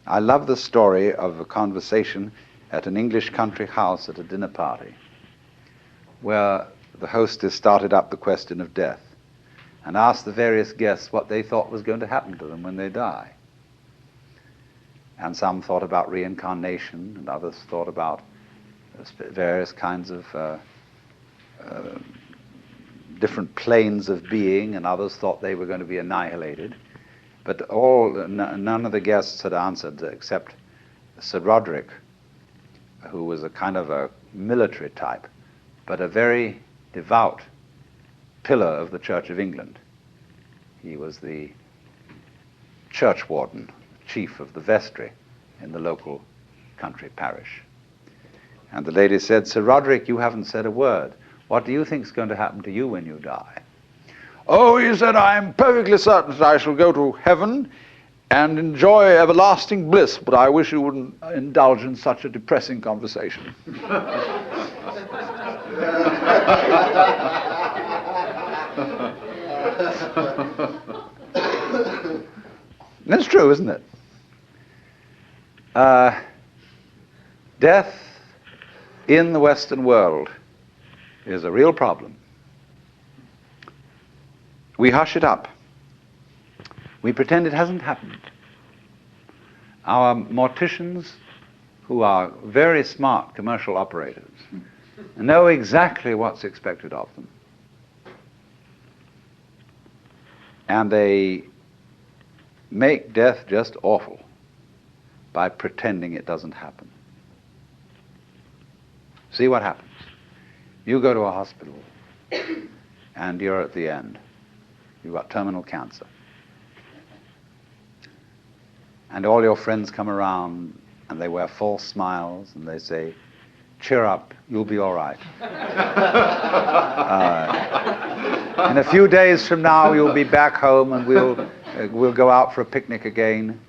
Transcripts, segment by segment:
I love the story of a conversation at an English country house at a dinner party, where the hostess started up the question of death and asked the various guests what they thought was going to happen to them when they die. And some thought about reincarnation, and others thought about various kinds of different planes of being, and others thought they were going to be annihilated. But none of the guests had answered except Sir Roderick, who was a kind of a military type, but a very devout pillar of the Church of England. He was the church warden, chief of the vestry in the local country parish. And the lady said, "Sir Roderick, you haven't said a word. What do you think is going to happen to you when you die?" "Oh," he said, "I am perfectly certain that I shall go to heaven and enjoy everlasting bliss, but I wish you wouldn't indulge in such a depressing conversation." That's true, isn't it? Death in the Western world is a real problem. We hush it up. We pretend it hasn't happened. Our morticians, who are very smart commercial operators, know exactly what's expected of them. And they make death just awful by pretending it doesn't happen. See what happens. You go to a hospital and you're at the end. You've got terminal cancer. And all your friends come around and they wear false smiles and they say, "Cheer up, you'll be all right. In a few days from now, you'll be back home and we'll go out for a picnic again."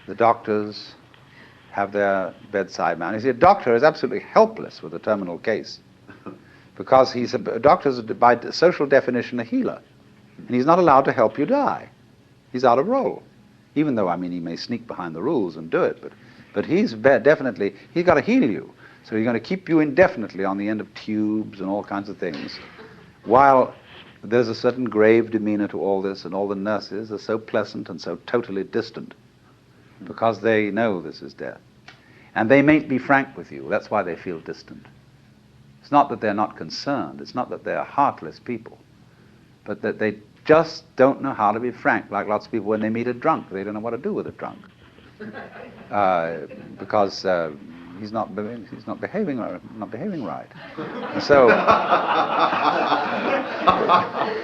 The doctors have their bedside manner. You see, a doctor is absolutely helpless with a terminal case because a doctor's, by social definition, a healer. And he's not allowed to help you die. He's out of role. Even though, he may sneak behind the rules and do it, but he's definitely, he's got to heal you. So he's going to keep you indefinitely on the end of tubes and all kinds of things, while there's a certain grave demeanor to all this, and all the nurses are so pleasant and so totally distant because they know this is death. And they mayn't be frank with you. That's why they feel distant. It's not that they're not concerned. It's not that they're heartless people, but that they just don't know how to be frank, like lots of people when they meet a drunk. They don't know what to do with a drunk because he's not behaving right. And so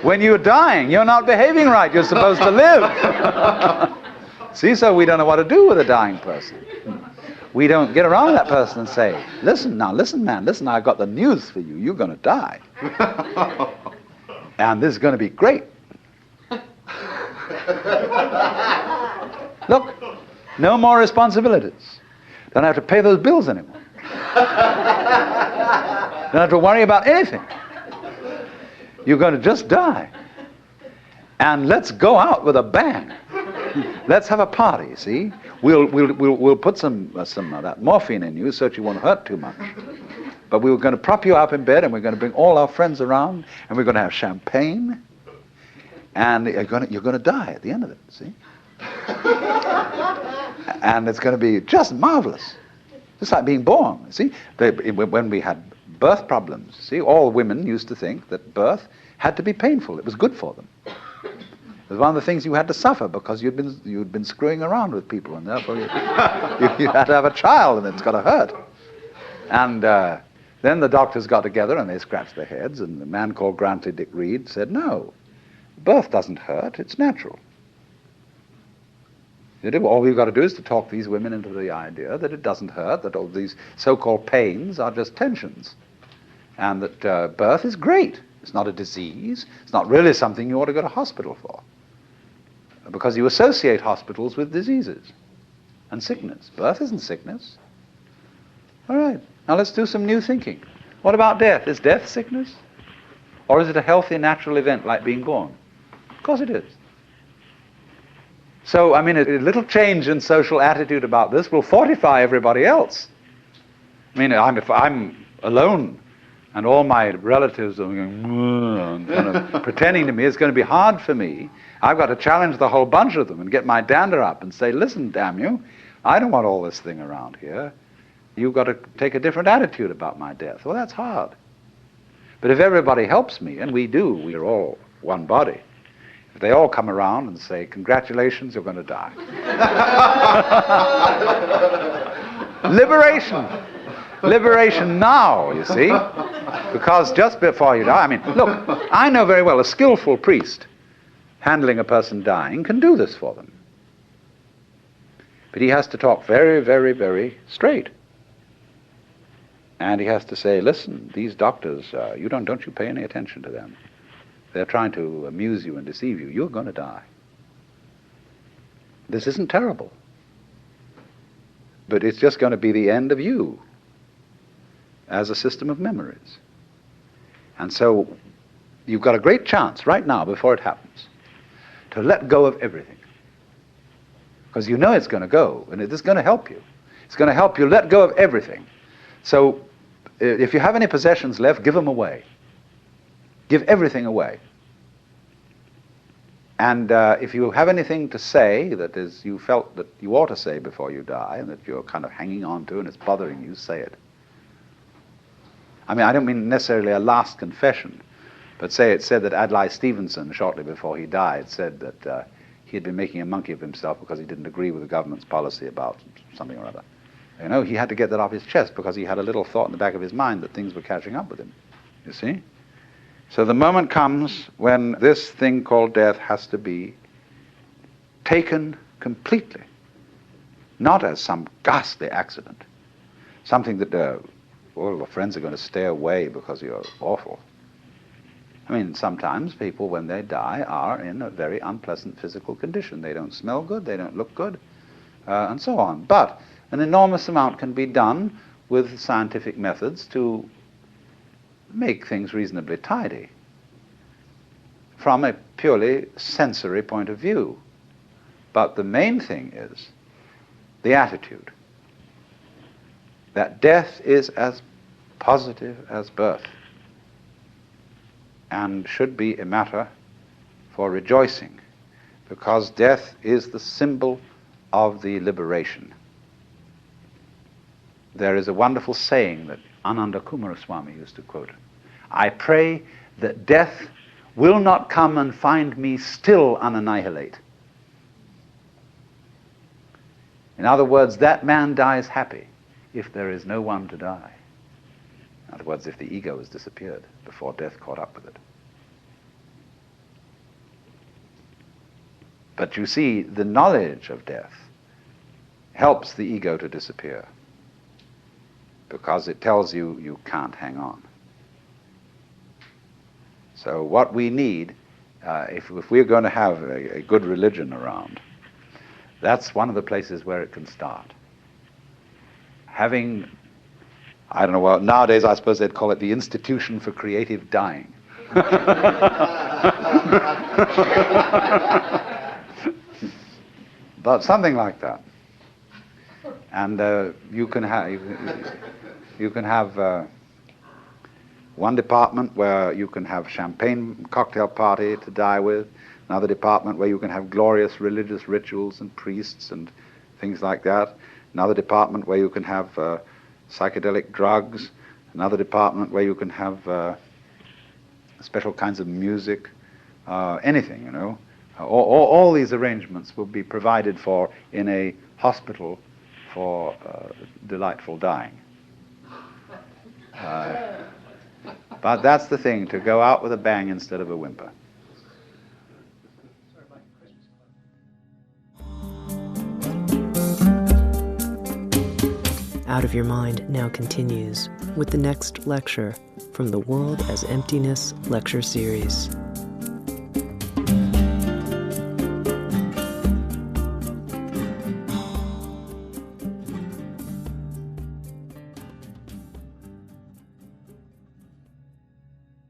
when you're dying, you're not behaving right. You're supposed to live. See, so we don't know what to do with a dying person. We don't get around that person and say, listen, man, I've got the news for you. You're going to die. And this is going to be great. Look, no more responsibilities. Don't have to pay those bills anymore. Don't have to worry about anything. You're going to just die. And let's go out with a bang. Let's have a party, see? We'll put some of that morphine in you so that you won't hurt too much. But we're going to prop you up in bed, and we're going to bring all our friends around, and we're going to have champagne, and you're going to die at the end of it, see? And it's going to be just marvelous. Just like being born, see? When we had birth problems, see, all women used to think that birth had to be painful. It was good for them. It was one of the things you had to suffer because you'd been screwing around with people, and therefore you had to have a child, and it's got to hurt. And then the doctors got together and they scratched their heads, and the man called Grantley Dick Reed said, "No, birth doesn't hurt, it's natural." All we've got to do is to talk these women into the idea that it doesn't hurt, that all these so-called pains are just tensions, and that birth is great. It's not a disease. It's not really something you ought to go to hospital for, because you associate hospitals with diseases and sickness. Birth isn't sickness. All right, now let's do some new thinking. What about death? Is death sickness? Or is it a healthy, natural event like being born? Of course it is. So, I mean, a little change in social attitude about this will fortify everybody else. I mean, if I'm alone and all my relatives are going, and kind of pretending to me, it's going to be hard for me. I've got to challenge the whole bunch of them and get my dander up and say, listen, damn you, I don't want all this thing around here. You've got to take a different attitude about my death. Well, that's hard. But if everybody helps me, and we do, we're all one body, if they all come around and say, congratulations, you're going to die. Liberation. Liberation now, you see. Because just before you die, I mean, look, I know very well a skillful priest handling a person dying can do this for them. But he has to talk very, very, very straight. And he has to say, listen, these doctors, don't you pay any attention to them. They're trying to amuse you and deceive you. You're going to die. This isn't terrible. But it's just going to be the end of you as a system of memories. And so you've got a great chance right now, before it happens, to let go of everything. Because you know it's going to go, and it is going to help you. It's going to help you let go of everything. So if you have any possessions left, give them away. Give everything away. And if you have anything to say that is you felt that you ought to say before you die, and that you're kind of hanging on to and it's bothering you, say it. I mean, I don't mean necessarily a last confession, but say it said that Adlai Stevenson, shortly before he died, said that he had been making a monkey of himself because he didn't agree with the government's policy about something or other. You know, he had to get that off his chest because he had a little thought in the back of his mind that things were catching up with him. You see? So the moment comes when this thing called death has to be taken completely, not as some ghastly accident, something that all the friends are going to stay away because you're awful. I mean, sometimes people, when they die, are in a very unpleasant physical condition. They don't smell good, they don't look good, and so on. But an enormous amount can be done with scientific methods to make things reasonably tidy from a purely sensory point of view. But the main thing is the attitude that death is as positive as birth and should be a matter for rejoicing, because death is the symbol of the liberation. There is a wonderful saying that Ananda Kumaraswamy used to quote. I pray that death will not come and find me still unannihilate. In other words, that man dies happy if there is no one to die. In other words, if the ego has disappeared before death caught up with it. But you see, the knowledge of death helps the ego to disappear, because it tells you you can't hang on. So what we need, if we're going to have a good religion around, that's one of the places where it can start. Having, I don't know, well, nowadays I suppose they'd call it the Institution for Creative Dying. But something like that. And you can have one department where you can have champagne cocktail party to die with, another department where you can have glorious religious rituals and priests and things like that, another department where you can have psychedelic drugs, another department where you can have special kinds of music, anything, you know. All these arrangements will be provided for in a hospital for delightful dying. But that's the thing, to go out with a bang instead of a whimper. Out of Your Mind now continues with the next lecture from the World as Emptiness lecture series.